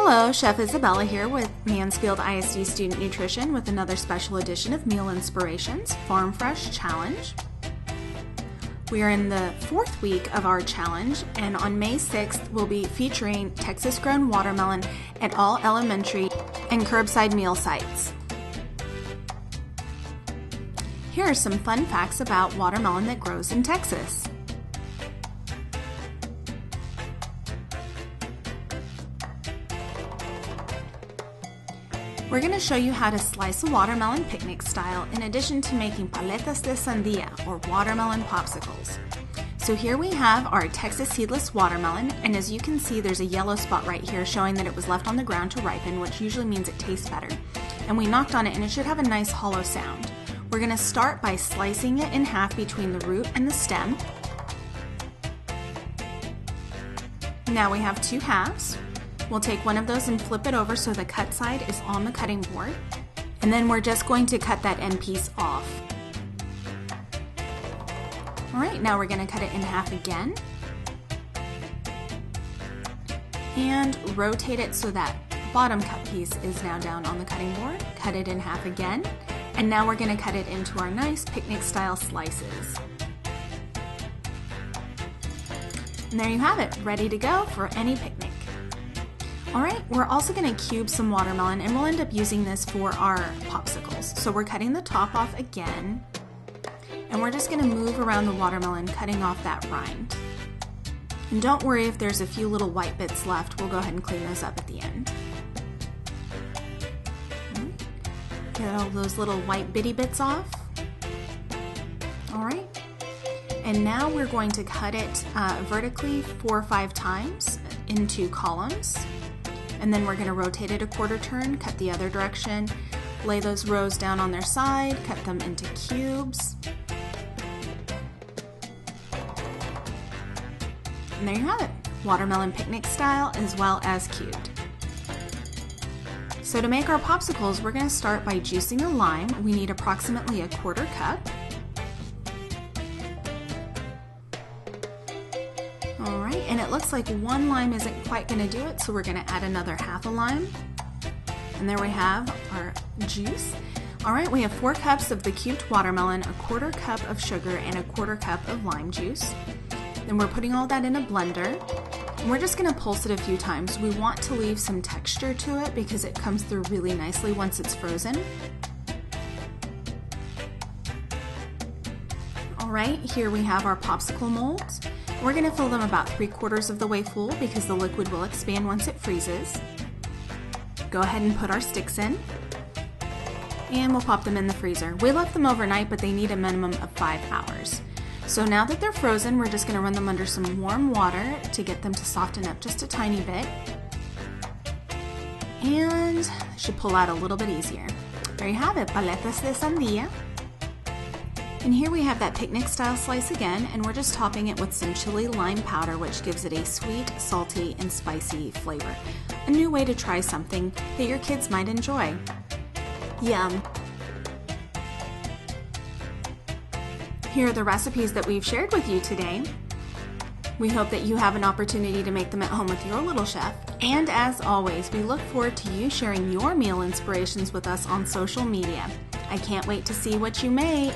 Hello, Chef Isabella here with Mansfield ISD Student Nutrition with another special edition of Meal Inspirations Farm Fresh Challenge. We are in the 4th week of our challenge, and on May 6th we'll be featuring Texas-grown watermelon at all elementary and curbside meal sites. Here are some fun facts about watermelon that grows in Texas. We're going to show you how to slice a watermelon picnic style in addition to making paletas de sandía or watermelon popsicles. So here we have our Texas seedless watermelon, and as you can see there's a yellow spot right here showing that it was left on the ground to ripen, which usually means it tastes better. And we knocked on it and it should have a nice hollow sound. We're going to start by slicing it in half between the root and the stem. Now we have 2 halves. We'll take one of those and flip it over so the cut side is on the cutting board. And then we're just going to cut that end piece off. Alright, now we're going to cut it in half again. And rotate it so that bottom cut piece is now down on the cutting board. Cut it in half again. And now we're going to cut it into our nice picnic style slices. And there you have it, ready to go for any picnic. Alright, we're also going to cube some watermelon, and we'll end up using this for our popsicles. So we're cutting the top off again, and we're just going to move around the watermelon, cutting off that rind. And don't worry if there's a few little white bits left, we'll go ahead and clean those up at the end. Get all those little white bitty bits off. Alright, and now we're going to cut it vertically 4 or 5 times into columns. And then we're going to rotate it a quarter turn, cut the other direction, lay those rows down on their side, cut them into cubes. And there you have it, watermelon picnic style as well as cubed. So to make our popsicles, we're going to start by juicing a lime. We need approximately a 1/4 cup. Alright, and it looks like 1 lime isn't quite going to do it, so we're going to add another 1/2 lime. And there we have our juice. Alright, we have 4 cups of the cubed watermelon, a 1/4 cup of sugar, and a 1/4 cup of lime juice. Then we're putting all that in a blender. And we're just going to pulse it a few times. We want to leave some texture to it because it comes through really nicely once it's frozen. Alright, here we have our popsicle molds. We're going to fill them about 3/4 of the way full because the liquid will expand once it freezes. Go ahead and put our sticks in, and we'll pop them in the freezer. We left them overnight, but they need a minimum of 5 hours. So now that they're frozen, we're just going to run them under some warm water to get them to soften up just a tiny bit. And should pull out a little bit easier. There you have it, paletas de sandía. And here we have that picnic style slice again, and we're just topping it with some chili lime powder, which gives it a sweet, salty, and spicy flavor. A new way to try something that your kids might enjoy. Yum! Here are the recipes that we've shared with you today. We hope that you have an opportunity to make them at home with your little chef. And as always, we look forward to you sharing your meal inspirations with us on social media. I can't wait to see what you make.